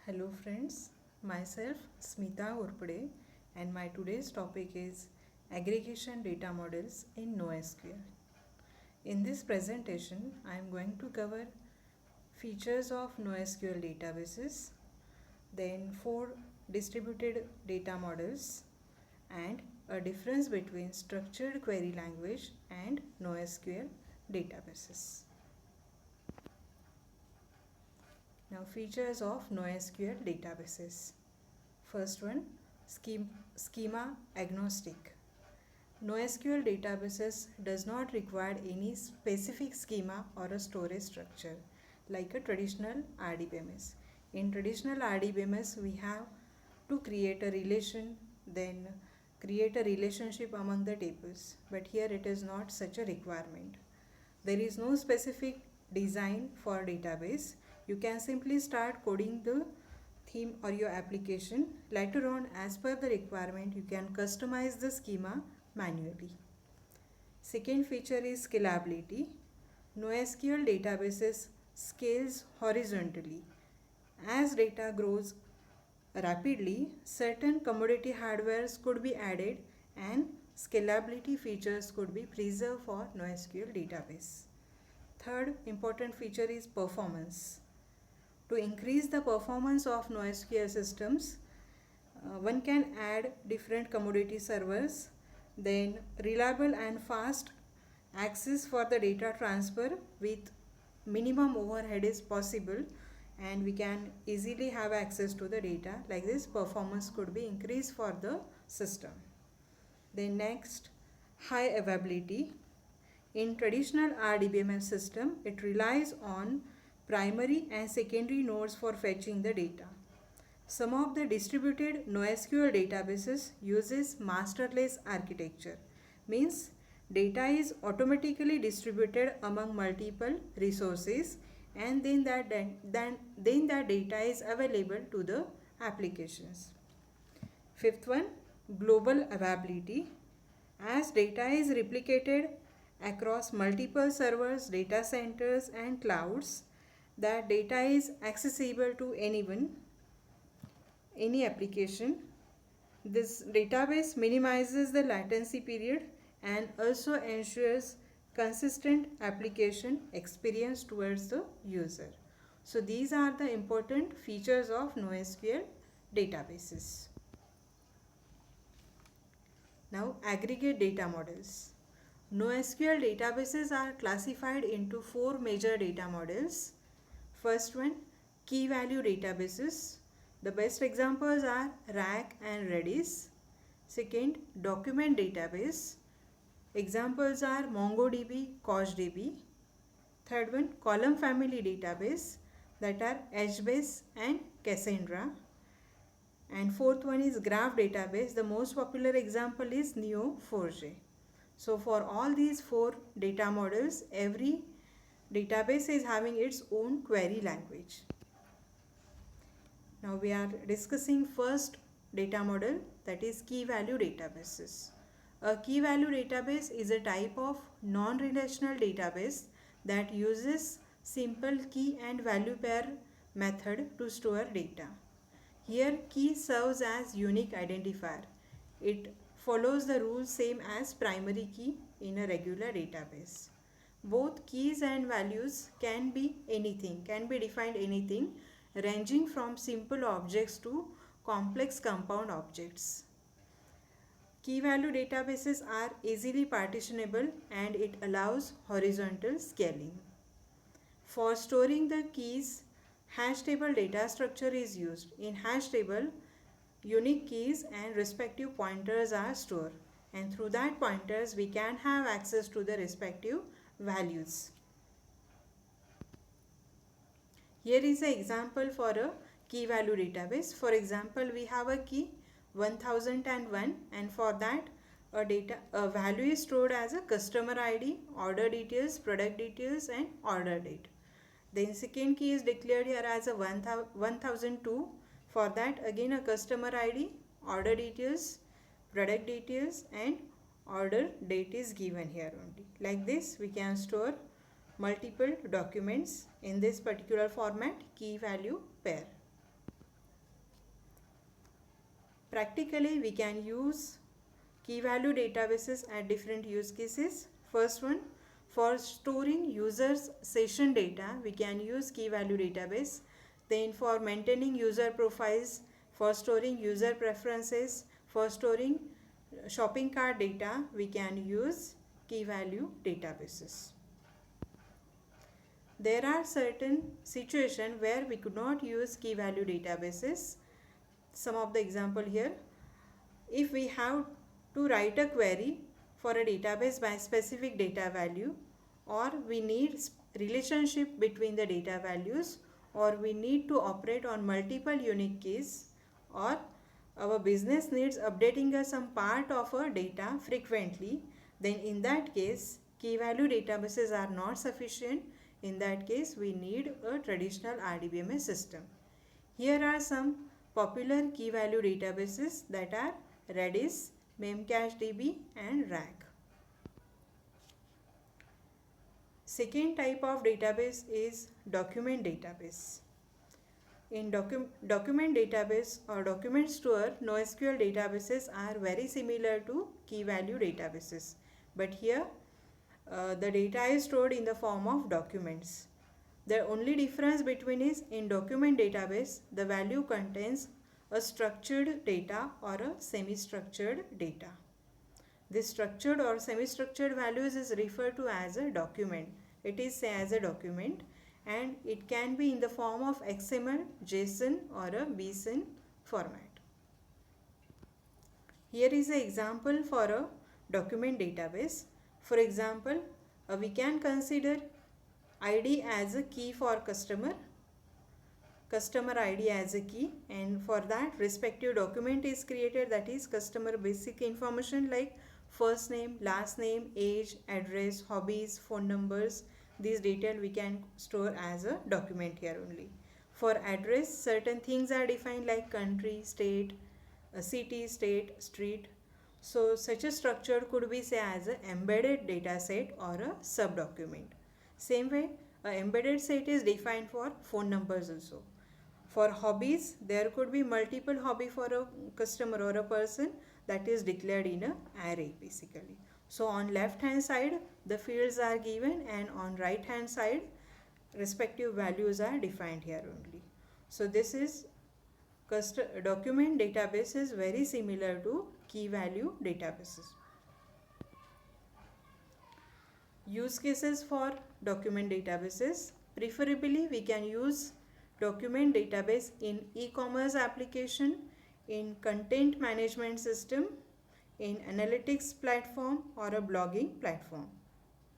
Hello friends, myself Smita Urpade and my today's topic is aggregation data models in NoSQL. In this presentation, I am going to cover features of NoSQL databases, then four distributed data models and a difference between structured query language and NoSQL databases. Now features of NoSQL databases. First one, schema agnostic. NoSQL databases does not require any specific schema or a storage structure like a traditional RDBMS. In traditional RDBMS, we have to create a relation, then create a relationship among the tables. But here it is not such a requirement. There is no specific design for database. You can simply start coding the theme or your application. Later on, as per the requirement, you can customize the schema manually. Second feature is scalability. NoSQL databases scales horizontally. As data grows rapidly, certain commodity hardwares could be added and scalability features could be preserved for NoSQL database. Third important feature is performance. To increase the performance of NoSQL systems, one can add different commodity servers, then reliable and fast access for the data transfer with minimum overhead is possible, and we can easily have access to the data. Like this, performance could be increased for the system. Then next, high availability. In traditional RDBMS system, it relies on primary and secondary nodes for fetching the data. Some of the distributed NoSQL databases uses masterless architecture, means data is automatically distributed among multiple resources, and then that data is available to the applications. Fifth one, global availability. As data is replicated across multiple servers, data centers and clouds, that data is accessible to anyone, any application. This database minimizes the latency period and also ensures consistent application experience towards the user. So these are the important features of NoSQL databases. Now aggregate data models. NoSQL databases are classified into four major data models. First one, key value databases. The best examples are RAC and Redis. Second, document database. Examples are MongoDB, CouchDB. Third one, column family database, that are HBase and Cassandra. And fourth one is graph database. The most popular example is Neo4j. So for all these four data models, every database is having its own query language. Now we are discussing first data model, that is key value databases. A key value database is a type of non-relational database that uses simple key and value pair method to store data. Here key serves as unique identifier. It follows the rules same as primary key in a regular database. Both keys and values can be anything, can be defined anything, ranging from simple objects to complex compound objects. Key value databases are easily partitionable and it allows horizontal scaling. For storing the keys, hash table data structure is used. In hash table, unique keys and respective pointers are stored, and through that pointers we can have access to the respective values. Here is an example for a key value database. For example, we have a key 1001, and for that a value is stored as a customer ID, order details, product details and order date. Then second key is declared here as a 1002. For that again a customer ID, order details, product details and order date is given here only. Like this we can store multiple documents in this particular format, key value pair. Practically, we can use key value databases at different use cases. First one, for storing users session data, we can use key value database. Then for maintaining user profiles, for storing user preferences, for storing shopping cart data, we can use key value databases. There are certain situations where we could not use key value databases. Some of the example here. If we have to write a query for a database by specific data value, or we need relationship between the data values, or we need to operate on multiple unique keys, or our business needs updating some part of our data frequently, then in that case key value databases are not sufficient. In that case we need a traditional RDBMS system. Here are some popular key value databases that are Redis, Memcached and RAG. Second type of database is document database. In document database or document store, NoSQL databases are very similar to key value databases. But here the data is stored in the form of documents. The only difference between is in document database, the value contains a structured data or a semi-structured data. This structured or semi-structured values is referred to as a document. It is say as a document, and it can be in the form of XML, JSON or a BSON format. Here is an example for a document database. For example, we can consider ID as a key for customer ID as a key, and for that respective document is created, that is customer basic information like first name, last name, age, address, hobbies, phone numbers. These detail we can store as a document here only. For address, certain things are defined like country, state, city, state, street. So such a structure could be say as an embedded data set or a subdocument. Same way, an embedded set is defined for phone numbers also. For hobbies, there could be multiple hobby for a customer or a person that is declared in an array basically. So on left hand side the fields are given, and on right hand side respective values are defined here only. So this is document database is very similar to key value databases. Use cases for document databases. Preferably we can use document database in e-commerce application, in content management system, in analytics platform or a blogging platform.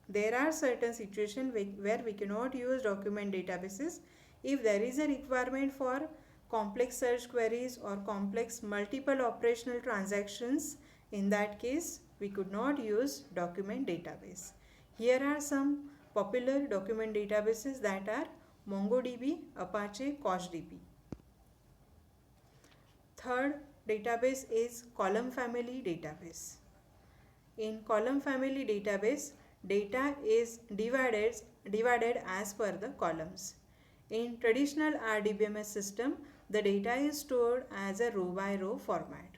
There are certain situations where we cannot use document databases. If there is a requirement for complex search queries or complex multiple operational transactions, in that case we could not use document database. Here are some popular document databases that are MongoDB, Apache, CouchDB. Third database is column family database. In column family database, data is divided as per the columns. In traditional RDBMS system, the data is stored as a row by row format.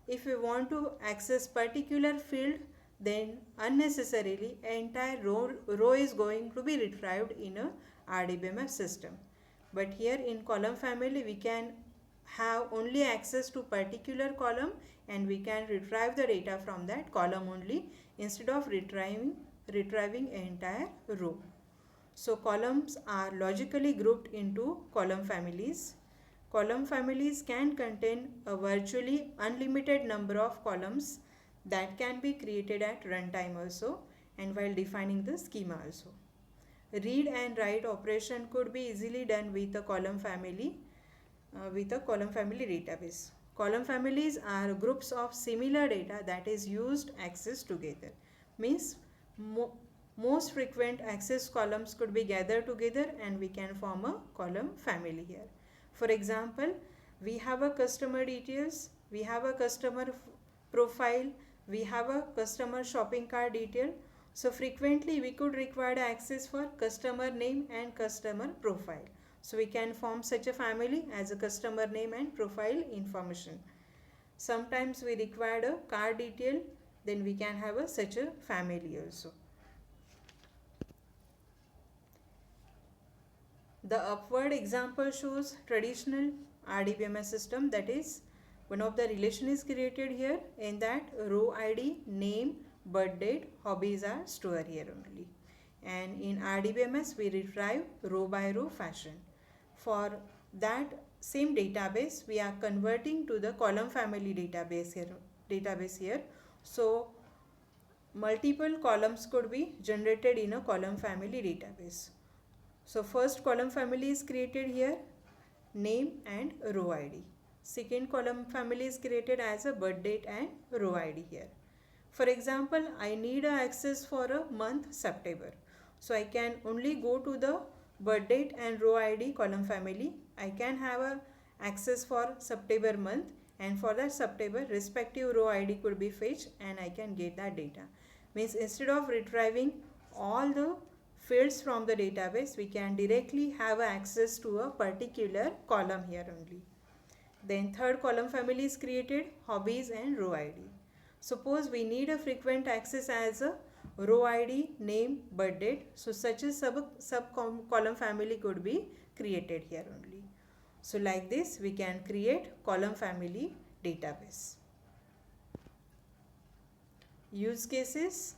If we want to access particular field, then unnecessarily entire row is going to be retrieved in a RDBMS system. But here in column family we can have only access to particular column, and we can retrieve the data from that column only instead of retrieving entire row. So columns are logically grouped into column families. Column families can contain a virtually unlimited number of columns that can be created at runtime also, and while defining the schema also. Read and write operation could be easily done with a column family database. Column families are groups of similar data that is used access together. Means most frequent access columns could be gathered together and we can form a column family here. For example, we have a customer details, we have a customer profile, we have a customer shopping cart detail. So frequently we could require access for customer name and customer profile. So we can form such a family as a customer name and profile information. Sometimes we require a car detail, then we can have such a family also. The upward example shows traditional RDBMS system, that is one of the relation is created here. In that row ID, name, birth date, hobbies are stored here only. And in RDBMS we retrieve row by row fashion. For that same database we are converting to the column family database here. So multiple columns could be generated in a column family database. So first column family is created here, name and row ID. Second column family is created as a birth date and row ID here. For example, I need a access for a month September. So I can only go to the birth date and row ID column family. I can have a access for September month, and for that September respective row ID could be fetched and I can get that data. Means instead of retrieving all the fields from the database, we can directly have access to a particular column here only. Then third column family is created, hobbies and row ID. Suppose we need a frequent access as a row ID, name, birth date. So such a sub column family could be created here only. So like this we can create column family database. Use cases.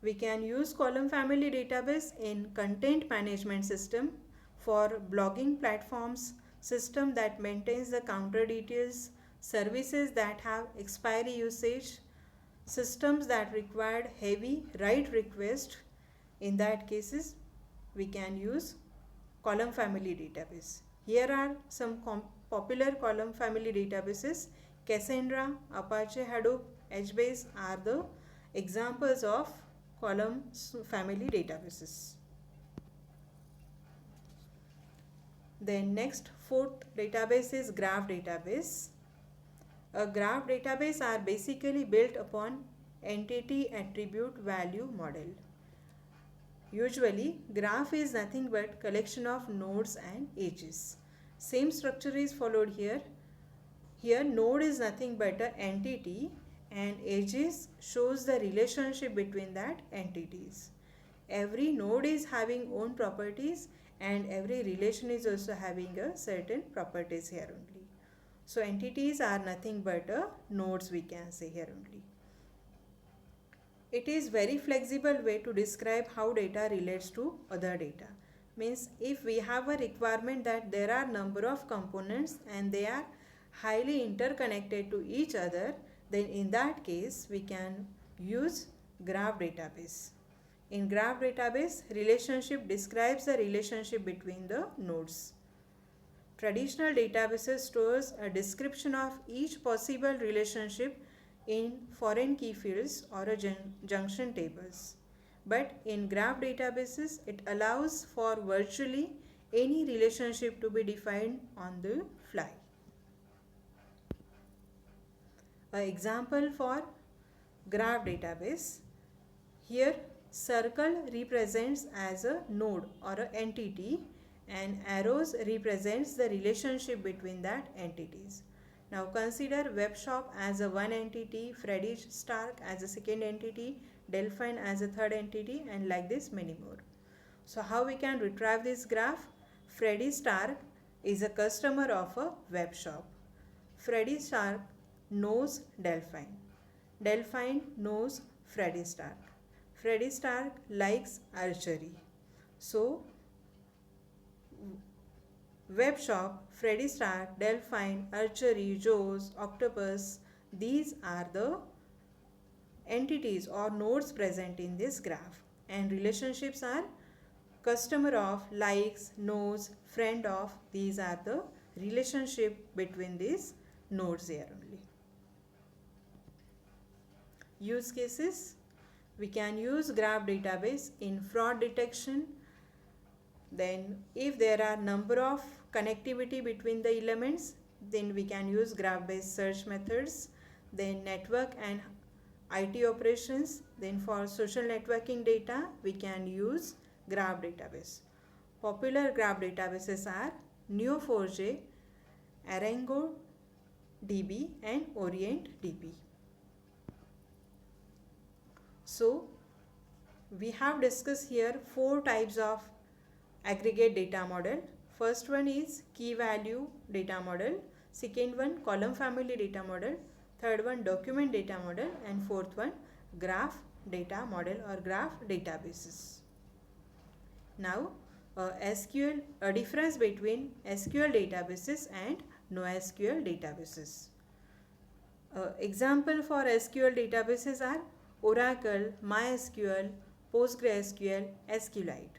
We can use column family database in content management system, for blogging platforms, system that maintains the counter details, services that have expiry usage, systems that require heavy write request. In that cases we can use column family database. Here are some popular column family databases. Cassandra, Apache Hadoop, HBase are the examples of column family databases. Then next, fourth database is graph database. A graph database are basically built upon entity attribute value model. Usually graph is nothing but collection of nodes and edges. Same structure is followed here. Here node is nothing but an entity and edges shows the relationship between that entities. Every node is having own properties and every relation is also having a certain properties here only. So entities are nothing but nodes, we can say here only. It is very flexible way to describe how data relates to other data. Means if we have a requirement that there are number of components and they are highly interconnected to each other, then in that case we can use graph database. In graph database, relationship describes the relationship between the nodes. Traditional databases stores a description of each possible relationship in foreign key fields or a junction tables. But in graph databases, it allows for virtually any relationship to be defined on the fly. An example for graph database. Here circle represents as a node or an entity and arrows represents the relationship between that entities. Now consider web shop as a one entity, Freddy Stark as a second entity, Delphine as a third entity, and like this many more. So how we can retrieve this graph? Freddy Stark is a customer of a web shop. Freddy Stark knows Delphine. Delphine knows Freddy Stark. Freddy Stark likes archery. So web shop, Freddy Stark, Delphine, archery, Joe's, octopus, these are the entities or nodes present in this graph, and relationships are customer of, likes, knows, friend of. These are the relationship between these nodes here only. Use cases. We can use graph database in fraud detection. Then if there are number of connectivity between the elements, then we can use graph based search methods. Then network and IT operations. Then for social networking data we can use graph database. Popular graph databases are Neo4j, Arango, DB and Orient DB. So we have discussed here 4 types of aggregate data model. First one is key value data model, second one column family data model, third one document data model, and fourth one graph data model or graph databases. Now SQL, a difference between SQL databases and NoSQL databases. Example for SQL databases are Oracle, MySQL, PostgreSQL, SQLite.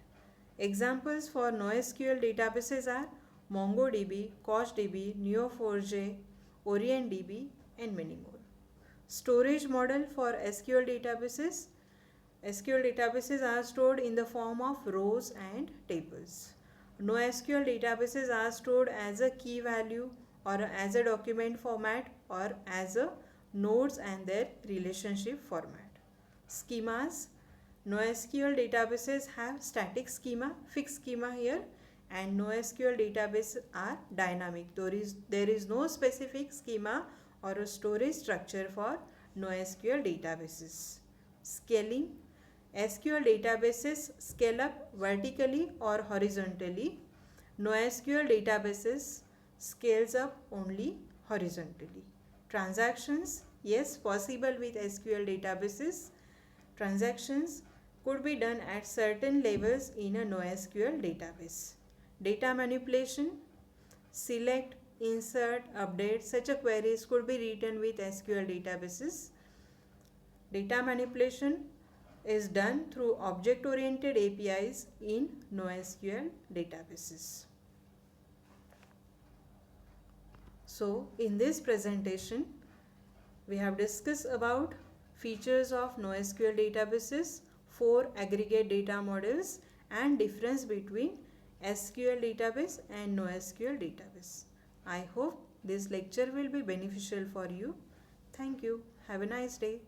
Examples for NoSQL databases are MongoDB, CouchDB, Neo4j, OrientDB, and many more. Storage model for SQL databases. SQL databases are stored in the form of rows and tables. NoSQL databases are stored as a key value or as a document format or as a nodes and their relationship format. Schemas. NoSQL databases have static schema, fixed schema here, and NoSQL databases are dynamic. There is no specific schema or a storage structure for NoSQL databases. Scaling. SQL databases scale up vertically or horizontally. NoSQL databases scales up only horizontally. Transactions. Yes, possible with SQL databases. Transactions could be done at certain levels in a NoSQL database. Data manipulation. Select, insert, update. Such a queries could be written with SQL databases. Data manipulation is done through object-oriented APIs in NoSQL databases. So, in this presentation, we have discussed about features of NoSQL databases, 4 aggregate data models, and difference between SQL database and NoSQL database. I hope this lecture will be beneficial for you. Thank you. Have a nice day.